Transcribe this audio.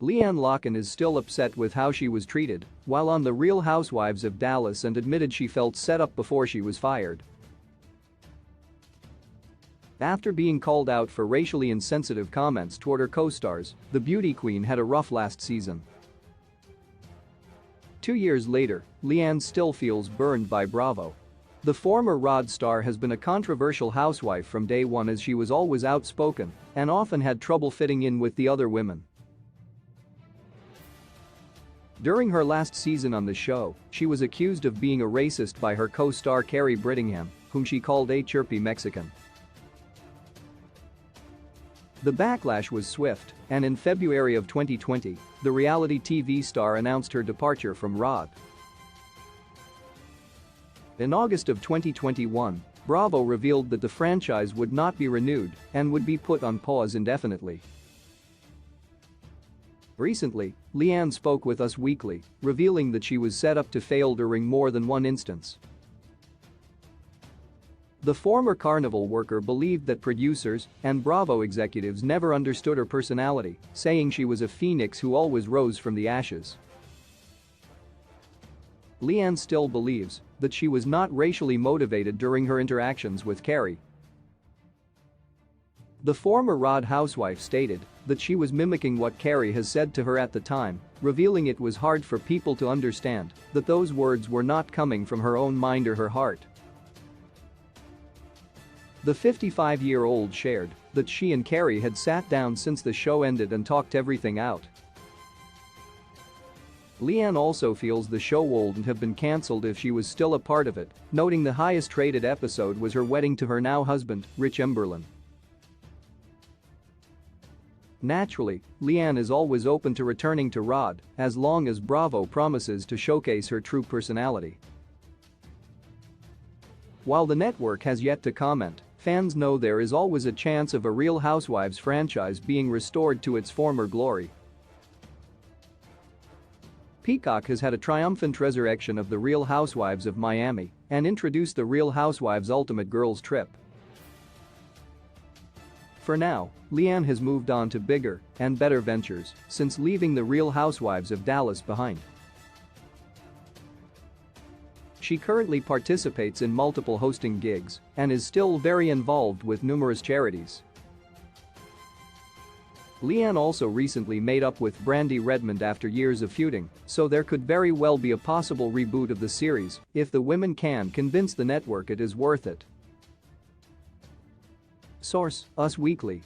LeeAnne Locken is still upset with how she was treated while on The Real Housewives of Dallas and admitted she felt set up before she was fired. After being called out for racially insensitive comments toward her co-stars, the beauty queen had a rough last season. 2 years later, LeeAnne still feels burned by Bravo. The former RHOD star has been a controversial housewife from day one, as she was always outspoken and often had trouble fitting in with the other women. During her last season on the show, she was accused of being a racist by her co-star Carrie Brittingham, whom she called a chirpy Mexican. The backlash was swift, and in February of 2020, the reality TV star announced her departure from RHOD. In August of 2021, Bravo revealed that the franchise would not be renewed and would be put on pause indefinitely. Recently, LeeAnne spoke with Us Weekly, revealing that she was set up to fail during more than one instance. The former Carnival worker believed that producers and Bravo executives never understood her personality, saying she was a phoenix who always rose from the ashes. LeeAnne still believes that she was not racially motivated during her interactions with Carrie. The former RHOD housewife stated that she was mimicking what Carrie has said to her at the time, revealing it was hard for people to understand that those words were not coming from her own mind or her heart. The 55-year-old shared that she and Carrie had sat down since the show ended and talked everything out. LeeAnne also feels the show wouldn't have been cancelled if she was still a part of it, noting the highest-rated episode was her wedding to her now husband, Rich Emberlin. Naturally, LeeAnne is always open to returning to RHOD as long as Bravo promises to showcase her true personality. While the network has yet to comment, fans know there is always a chance of a Real Housewives franchise being restored to its former glory. Peacock has had a triumphant resurrection of The Real Housewives of Miami and introduced the Real Housewives Ultimate Girls Trip. For now, LeeAnne has moved on to bigger and better ventures since leaving the Real Housewives of Dallas behind. She currently participates in multiple hosting gigs and is still very involved with numerous charities. LeeAnne also recently made up with Brandi Redmond after years of feuding, so there could very well be a possible reboot of the series if the women can convince the network it is worth it. Source: Us Weekly.